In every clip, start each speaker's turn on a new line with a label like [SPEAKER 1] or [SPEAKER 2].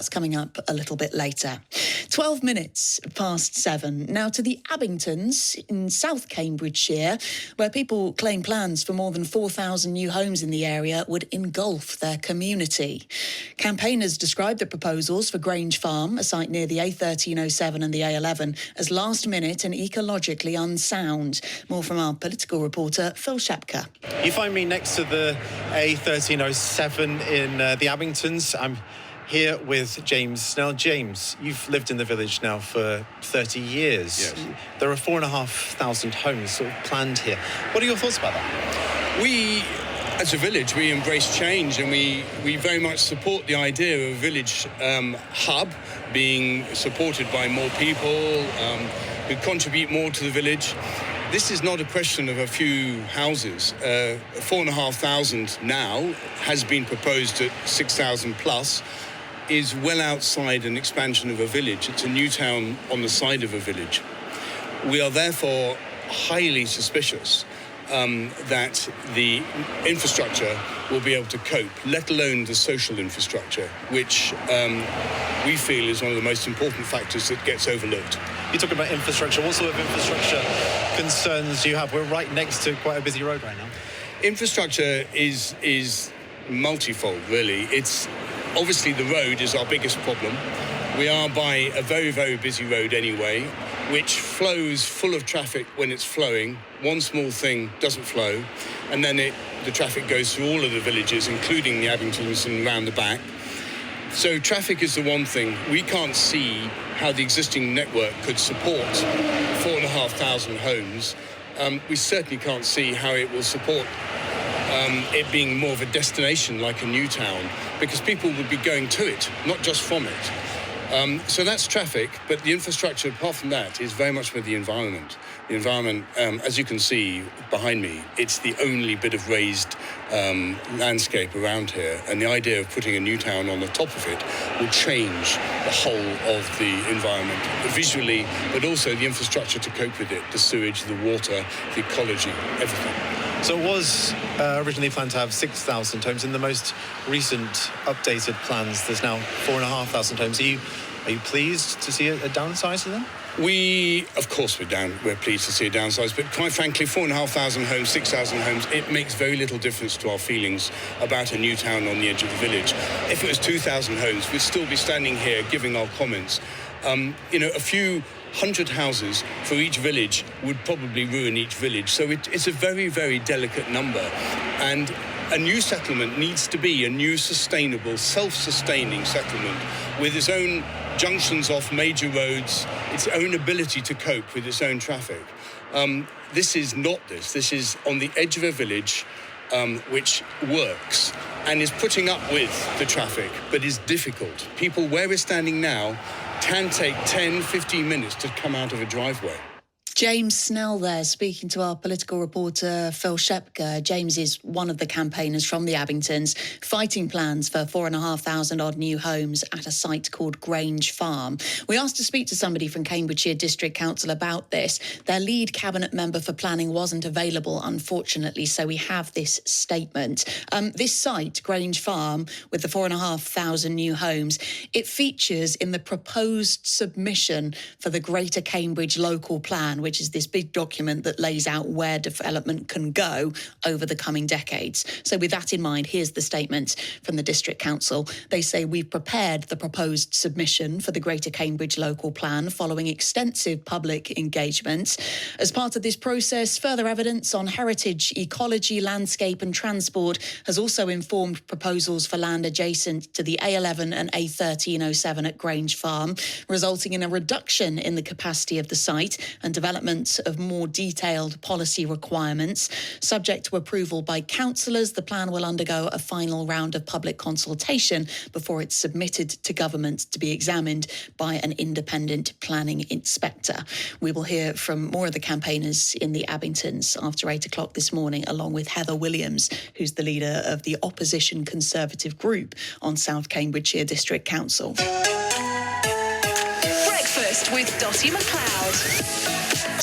[SPEAKER 1] That's coming up a little bit later. 12 minutes past 7. Now to the Abingtons in South Cambridgeshire, where people claim plans for more than 4,000 new homes in the area would engulf their community. Campaigners described the proposals for Grange Farm, a site near the A1307 and the A11, as last-minute and ecologically unsound. More from our political reporter, Phil Shapka.
[SPEAKER 2] You find me next to the A1307 in the Abingtons. I'm here with James Snell. James, you've lived in the village now for 30 years.
[SPEAKER 3] Yes.
[SPEAKER 2] There are 4,500 homes sort of planned here. What are your thoughts about that?
[SPEAKER 3] We, as a village, we embrace change, and we very much support the idea of a village hub being supported by more people who contribute more to the village. This is not a question of a few houses. 4,500 now has been proposed at 6,000 plus. Is well outside an expansion of a village. It's a new town on the side of a village. We are therefore highly suspicious that the infrastructure will be able to cope, let alone the social infrastructure, which we feel is one of the most important factors that gets overlooked.
[SPEAKER 2] You're talking about infrastructure. What sort of infrastructure concerns do you have? We're right next to quite a busy road right now.
[SPEAKER 3] Infrastructure is multifold, really. It's obviously the road is our biggest problem. We are by a very, very busy road anyway, which flows full of traffic when it's flowing. One small thing doesn't flow, and then the traffic goes through all of the villages, including the Abingtons and round the back. So traffic is the one thing. We can't see how the existing network could support 4,500 homes. We certainly can't see how it will support it being more of a destination like a new town, because people would be going to it, not just from it. So that's traffic, but the infrastructure, apart from that, is very much with the environment. The environment, as you can see behind me, it's the only bit of raised landscape around here, and the idea of putting a new town on the top of it will change the whole of the environment, visually, but also the infrastructure to cope with it, the sewage, the water, the ecology, everything.
[SPEAKER 2] So it was originally planned to have 6,000 homes. In the most recent updated plans, there's now 4,500 homes. Are you pleased to see a downsize to them?
[SPEAKER 3] Of course, we're pleased to see a downsize, but quite frankly, 4,500 homes, 6,000 homes, it makes very little difference to our feelings about a new town on the edge of the village. If it was 2,000 homes, we'd still be standing here giving our comments. A few hundred houses for each village would probably ruin each village. So it's a very, very delicate number. And a new settlement needs to be a new sustainable, self-sustaining settlement with its own junctions off major roads, its own ability to cope with its own traffic. This is not this. This is on the edge of a village which works and is putting up with the traffic, but is difficult. People, where we're standing now, can take 10, 15 minutes to come out of a driveway.
[SPEAKER 1] James Snell there, speaking to our political reporter Phil Shapka. James is one of the campaigners from the Abingtons, fighting plans for 4,500 odd new homes at a site called Grange Farm. We asked to speak to somebody from Cambridgeshire District Council about this. Their lead cabinet member for planning wasn't available, unfortunately, so we have this statement. This site, Grange Farm, with the 4,500 new homes, it features in the proposed submission for the Greater Cambridge Local Plan, which is this big document that lays out where development can go over the coming decades. So with that in mind, here's the statement from the District Council. They say, we've prepared the proposed submission for the Greater Cambridge Local Plan following extensive public engagement. As part of this process, further evidence on heritage, ecology, landscape and transport has also informed proposals for land adjacent to the A11 and A1307 at Grange Farm, resulting in a reduction in the capacity of the site and development of more detailed policy requirements. Subject to approval by councillors, the plan will undergo a final round of public consultation before it's submitted to government to be examined by an independent planning inspector. We will hear from more of the campaigners in the Abingtons after 8 o'clock this morning, along with Heather Williams, who's the leader of the opposition Conservative group on South Cambridgeshire District Council.
[SPEAKER 4] Breakfast Breakfast with Dotty McLeod.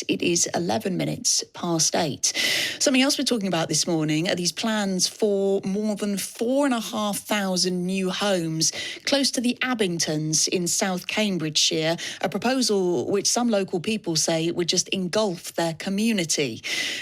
[SPEAKER 1] It is 11 minutes past 8. Something else we're talking about this morning are these plans for more than 4,500 new homes close to the Abingtons in South Cambridgeshire, a proposal which some local people say would just engulf their community.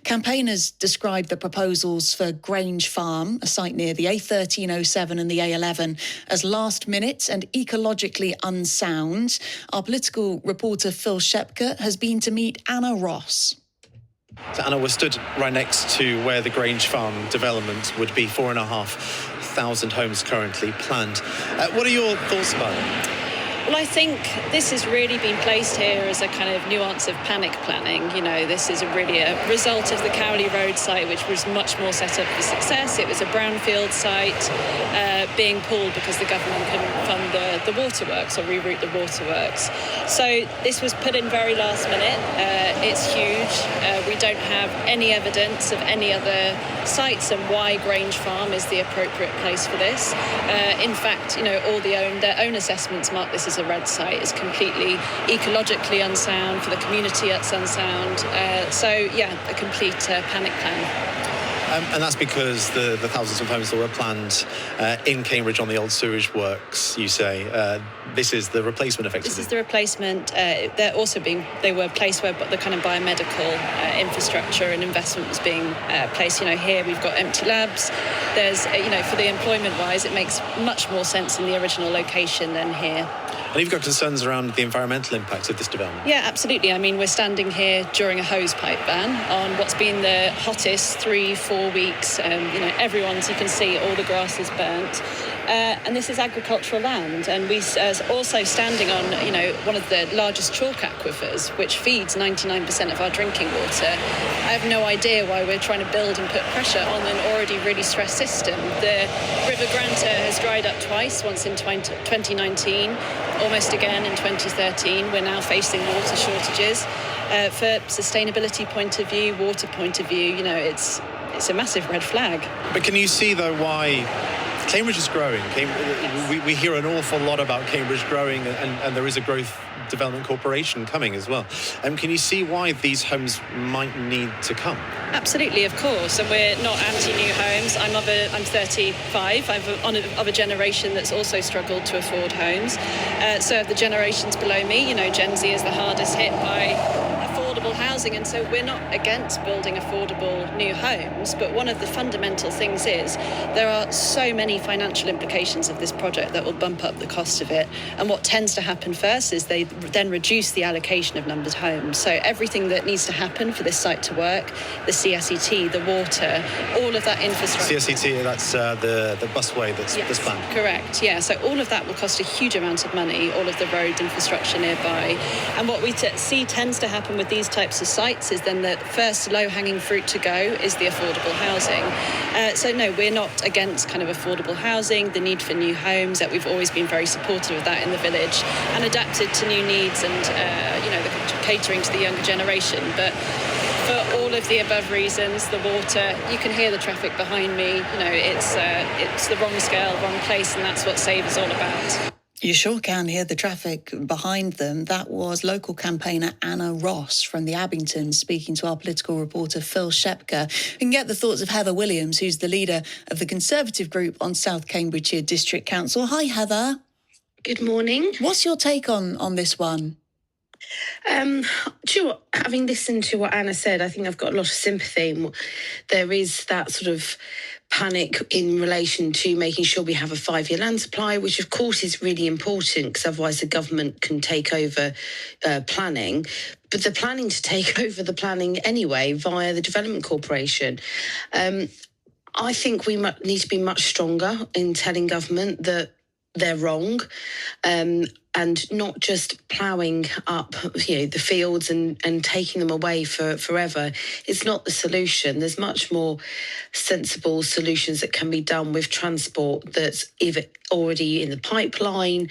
[SPEAKER 1] Campaigners describe the proposals for Grange Farm, a site near the A1307 and the A11, as last minute and ecologically unsound. Our political reporter Phil Shepker has been to meet Anna Ross.
[SPEAKER 2] So Anna, we're stood right next to where the Grange Farm development would be, 4,500 homes currently planned. What are your thoughts about it?
[SPEAKER 5] Well, I think this has really been placed here as a kind of nuance of panic planning. You know, this is really a result of the Cowley Road site, which was much more set up for success. It was a brownfield site being pulled because the government couldn't fund the waterworks or reroute the waterworks. So this was put in very last minute. It's huge. We don't have any evidence of any other sites and why Grange Farm is the appropriate place for this. In fact, you know, all their own assessments mark this as a red site. Is completely ecologically unsound, for the community it's unsound. So yeah, a complete panic plan.
[SPEAKER 2] And that's because the thousands of homes that were planned in Cambridge on the old sewage works, you say, this is the replacement effectively?
[SPEAKER 5] This is the replacement. They were placed where the kind of biomedical infrastructure and investment was being placed. You know, here we've got empty labs. There's, you know, for the employment-wise, it makes much more sense in the original location than here.
[SPEAKER 2] And you've got concerns around the environmental impacts of this development?
[SPEAKER 5] Yeah, absolutely. I mean, we're standing here during a hosepipe ban on what's been the hottest 3-4 weeks. You know, you can see all the grass is burnt. And this is agricultural land. And we also standing on, you know, one of the largest chalk aquifers, which feeds 99% of our drinking water. I have no idea why we're trying to build and put pressure on an already really stressed system. The River Granta has dried up twice, once in 2019, almost again in 2013. We're now facing water shortages. For sustainability point of view, water point of view, you know, it's a massive red flag.
[SPEAKER 2] But can you see, though, why Cambridge is growing? We hear an awful lot about Cambridge growing, and there is a growth development corporation coming as well. Can you see why these homes might need to come?
[SPEAKER 5] Absolutely, of course, and we're not anti-new homes. I'm 35. I'm of a generation that's also struggled to afford homes. So the generations below me, you know, Gen Z is the hardest hit by affordable housing, and so we're not against building affordable new homes, but one of the fundamental things is there are so many financial implications of this project that will bump up the cost of it, and what tends to happen first is they then reduce the allocation of numbered homes. So everything that needs to happen for this site to work, the CSET, the water, all of that infrastructure.
[SPEAKER 2] CSET, that's the busway that's planned.
[SPEAKER 5] Correct, yeah. So all of that will cost a huge amount of money, all of the road infrastructure nearby. And what we see tends to happen with these types of sites is then the first low-hanging fruit to go is the affordable housing. So no, we're not against kind of affordable housing, the need for new homes, that we've always been very supportive of that in the village and adapted to new needs and, you know, the catering to the younger generation. But for all of the above reasons, the water, you can hear the traffic behind me, you know, it's the wrong scale, wrong place, and that's what S.A.V.E is all about.
[SPEAKER 1] You sure can hear the traffic behind them. That was local campaigner Anna Ross from the Abingtons speaking to our political reporter Phil Shepker. We can get the thoughts of Heather Williams, who's the leader of the Conservative group on South Cambridgeshire District Council. Hi, Heather.
[SPEAKER 6] Good morning.
[SPEAKER 1] What's your take on this one?
[SPEAKER 6] Do you know what? Having listened to what Anna said, I think I've got a lot of sympathy. There is that sort of panic in relation to making sure we have a 5-year land supply, which of course is really important because otherwise the government can take over planning. But they're planning to take over the planning anyway via the Development Corporation. I think we need to be much stronger in telling government that they're wrong, and not just ploughing up, you know, the fields and taking them away forever. It's not the solution. There's much more sensible solutions that can be done with transport that's either already in the pipeline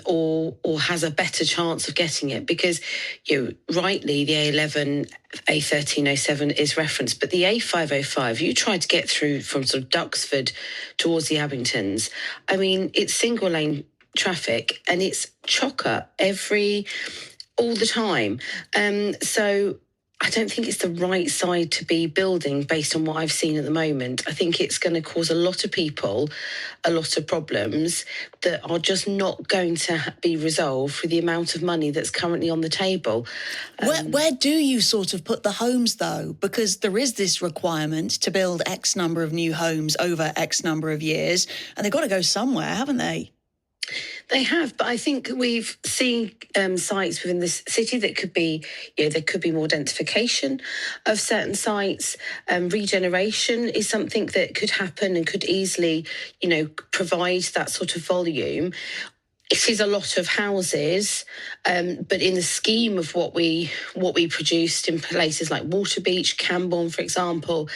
[SPEAKER 6] or has a better chance of getting it. Because, you know, rightly, the A11, A1307 is referenced, but the A505, you try to get through from sort of Duxford towards the Abingtons. I mean, it's single lane traffic, and it's chocker all the time. So I don't think it's the right side to be building based on what I've seen at the moment. I think it's going to cause a lot of people a lot of problems that are just not going to be resolved for the amount of money that's currently on the table.
[SPEAKER 1] Where do you sort of put the homes, though? Because there is this requirement to build X number of new homes over X number of years, and they've got to go somewhere, haven't they?
[SPEAKER 6] They have, but I think we've seen sites within this city that could be, there could be more densification of certain sites. Regeneration is something that could happen and could easily, provide that sort of volume. It is a lot of houses, but in the scheme of what we produced in places like Waterbeach, Camborne, for example,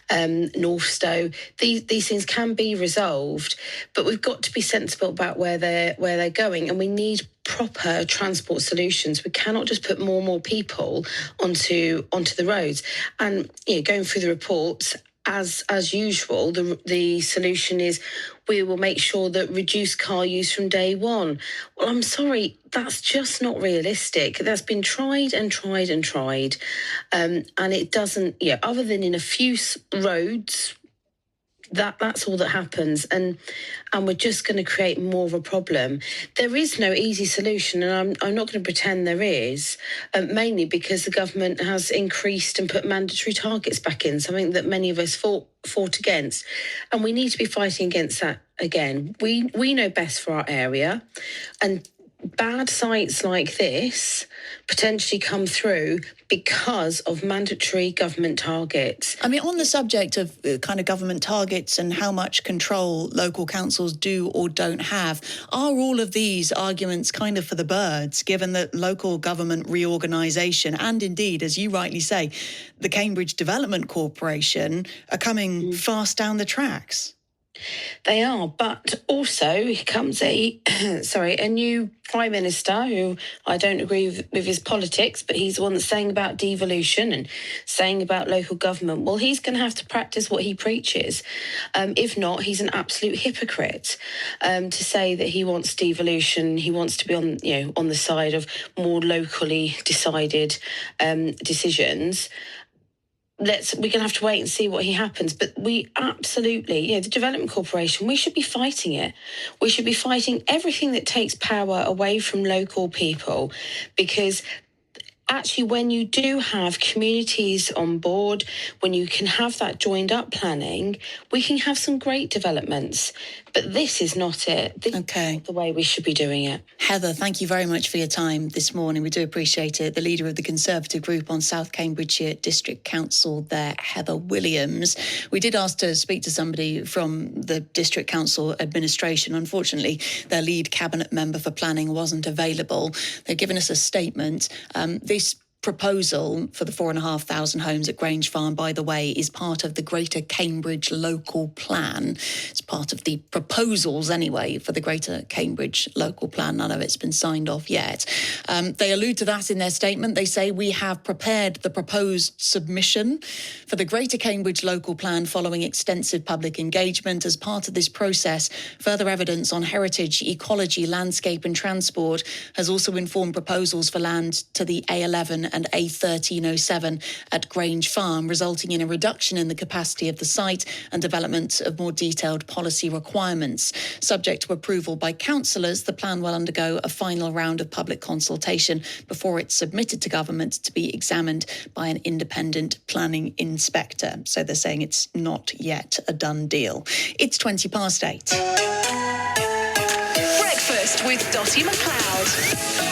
[SPEAKER 6] Northstowe, these things can be resolved, but we've got to be sensible about where they're going, and we need proper transport solutions. We cannot just put more and more people onto the roads. And going through the reports, as usual, the solution is we will make sure that reduced car use from day one. Well, I'm sorry, that's just not realistic. That's been tried and tried and tried, and it doesn't. Other than in a few roads, that's all that happens, and we're just going to create more of a problem. There is no easy solution, and I'm not going to pretend there is, mainly because the government has increased and put mandatory targets back in, something that many of us fought against, and we need to be fighting against that again. We know best for our area, and bad sites like this potentially come through because of mandatory government targets.
[SPEAKER 1] I mean, on the subject of kind of government targets and how much control local councils do or don't have, are all of these arguments kind of for the birds, given that local government reorganisation and indeed, as you rightly say, the Cambridge Development Corporation are coming fast down the tracks?
[SPEAKER 6] They are, but also here comes a new Prime Minister who I don't agree with his politics, but he's the one that's saying about devolution and saying about local government. Well, he's going to have to practice what he preaches. If not, he's an absolute hypocrite to say that he wants devolution. He wants to be on the side of more locally decided decisions. We're going to have to wait and see what happens. But we absolutely, the Development Corporation, we should be fighting it. We should be fighting everything that takes power away from local people, because actually, when you do have communities on board, when you can have that joined up planning, we can have some great developments. But this is not it. This is not the way we should be doing it.
[SPEAKER 1] Heather, thank you very much for your time this morning. We do appreciate it. The leader of the Conservative group on South Cambridgeshire District Council there, Heather Williams. We did ask to speak to somebody from the District Council administration. Unfortunately, their lead cabinet member for planning wasn't available. They've given us a statement. This proposal for the 4,500 homes at Grange Farm, by the way, is part of the Greater Cambridge Local Plan. It's part of the proposals, anyway, for the Greater Cambridge Local Plan. None of it's been signed off yet. They allude to that in their statement. They say, we have prepared the proposed submission for the Greater Cambridge Local Plan following extensive public engagement. As part of this process, further evidence on heritage, ecology, landscape and transport has also informed proposals for land to the A11 and A1307 at Grange Farm, resulting in a reduction in the capacity of the site and development of more detailed policy requirements. Subject to approval by councillors, the plan will undergo a final round of public consultation before it's submitted to government to be examined by an independent planning inspector. So they're saying it's not yet a done deal. It's 8:20.
[SPEAKER 4] Breakfast with Dotty McLeod.